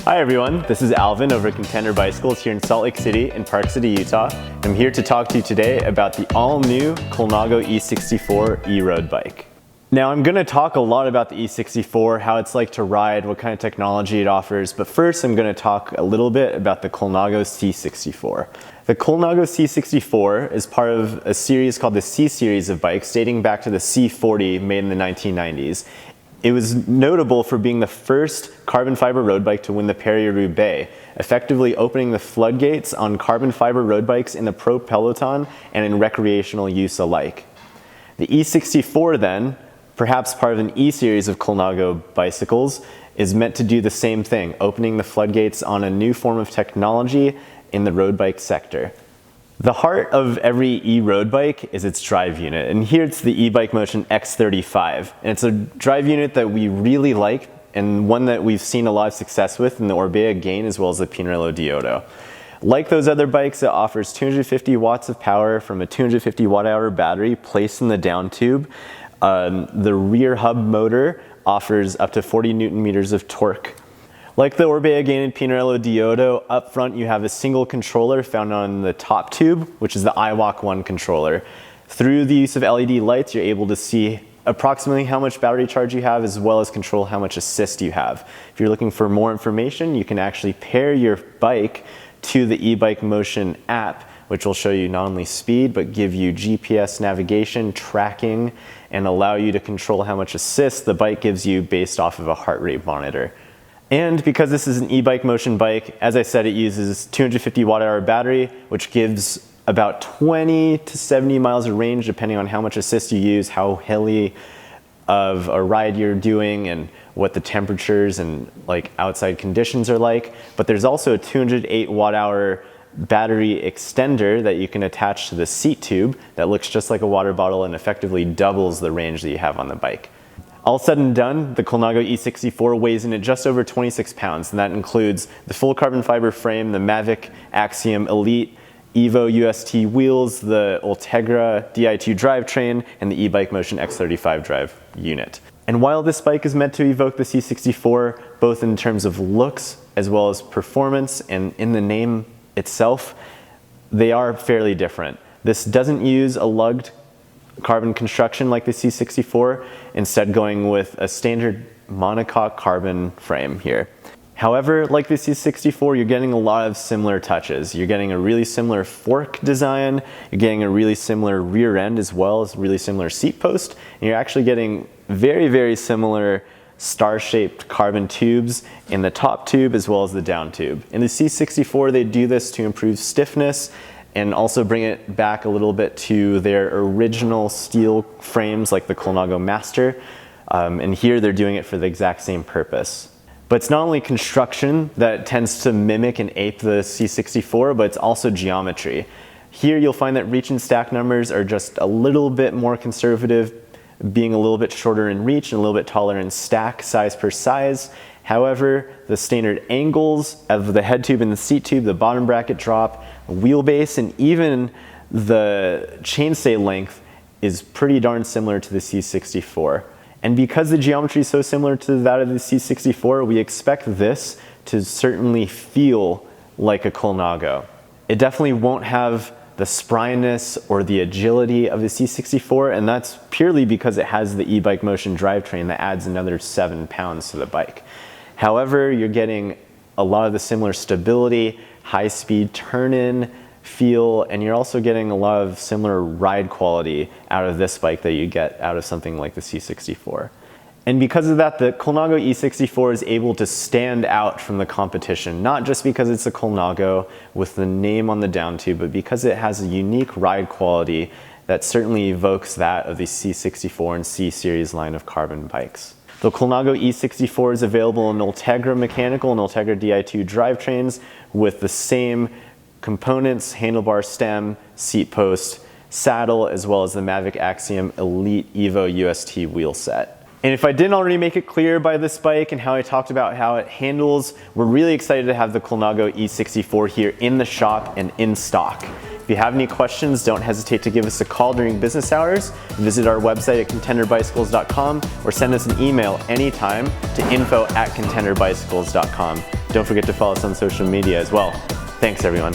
Hi everyone, this is Alvin over at Contender Bicycles here in Salt Lake City in Park City, Utah. I'm here to talk to you today about the all-new Colnago E64 e-road bike. Now I'm going to talk a lot about the E64, how it's like to ride, what kind of technology it offers, but first I'm going to talk a little bit about the Colnago C64. The Colnago C64 is part of a series called the C series of bikes dating back to the C40 made in the 1990s. It was notable for being the first carbon fiber road bike to win the Paris-Roubaix, effectively opening the floodgates on carbon fiber road bikes in the pro peloton and in recreational use alike. The E64 then, perhaps part of an E-series of Colnago bicycles, is meant to do the same thing, opening the floodgates on a new form of technology in the road bike sector. The heart of every e-road bike is its drive unit, and here it's the Ebikemotion X35. And it's a drive unit that we really like, and one that we've seen a lot of success with in the Orbea Gain as well as the Pinarello Deodo. Like those other bikes, it offers 250 watts of power from a 250 watt-hour battery placed in the down tube. The rear hub motor offers up to 40 Newton meters of torque. Like the Orbea Gain and Pinarello Deodo, up front you have a single controller found on the top tube, which is the iWalk 1 controller. Through the use of LED lights, you're able to see approximately how much battery charge you have as well as control how much assist you have. If you're looking for more information, you can actually pair your bike to the Ebikemotion app, which will show you not only speed, but give you GPS navigation, tracking, and allow you to control how much assist the bike gives you based off of a heart rate monitor. And because this is an Ebikemotion bike, as I said, it uses 250 watt-hour battery, which gives about 20 to 70 miles of range depending on how much assist you use, how hilly of a ride you're doing, and what the temperatures and outside conditions are like. But there's also a 208 watt-hour battery extender that you can attach to the seat tube that looks just like a water bottle and effectively doubles the range that you have on the bike. All said and done, the Colnago E64 weighs in at just over 26 pounds, and that includes the full carbon fiber frame, the Mavic Axiom Elite Evo UST wheels, the Ultegra Di2 drivetrain, and the Ebikemotion X35 drive unit. And while this bike is meant to evoke the C64, both in terms of looks as well as performance and in the name itself, they are fairly different. This doesn't use a lugged carbon construction like the C64, instead going with a standard monocoque carbon frame here. However, like the C64, you're getting a lot of similar touches. You're getting a really similar fork design, you're getting a really similar rear end as well as really similar seat post, and you're actually getting very, very similar star-shaped carbon tubes in the top tube as well as the down tube. In the C64, they do this to improve stiffness and also bring it back a little bit to their original steel frames like the Colnago Master. And here they're doing it for the exact same purpose. But it's not only construction that tends to mimic and ape the C64, but it's also geometry. Here you'll find that reach and stack numbers are just a little bit more conservative, being a little bit shorter in reach and a little bit taller in stack size per size. However, the standard angles of the head tube and the seat tube, the bottom bracket drop, wheelbase, and even the chainstay length is pretty darn similar to the C64. And because the geometry is so similar to that of the C64, we expect this to certainly feel like a Colnago. It definitely won't have the spryness or the agility of the C64, and that's purely because it has the Ebikemotion drivetrain that adds another 7 pounds to the bike. However, you're getting a lot of the similar stability, high-speed turn-in feel, and you're also getting a lot of similar ride quality out of this bike that you get out of something like the C64. And because of that, the Colnago E64 is able to stand out from the competition, not just because it's a Colnago with the name on the down tube, but because it has a unique ride quality that certainly evokes that of the C64 and C series line of carbon bikes. The Colnago E64 is available in Ultegra mechanical and Ultegra Di2 drivetrains with the same components, handlebar stem, seat post, saddle, as well as the Mavic Axiom Elite Evo UST wheel set. And if I didn't already make it clear by this bike and how I talked about how it handles, we're really excited to have the Colnago E64 here in the shop and in stock. If you have any questions, don't hesitate to give us a call during business hours. Visit our website at contenderbicycles.com or send us an email anytime to info@contenderbicycles.com. Don't forget to follow us on social media as well. Thanks everyone.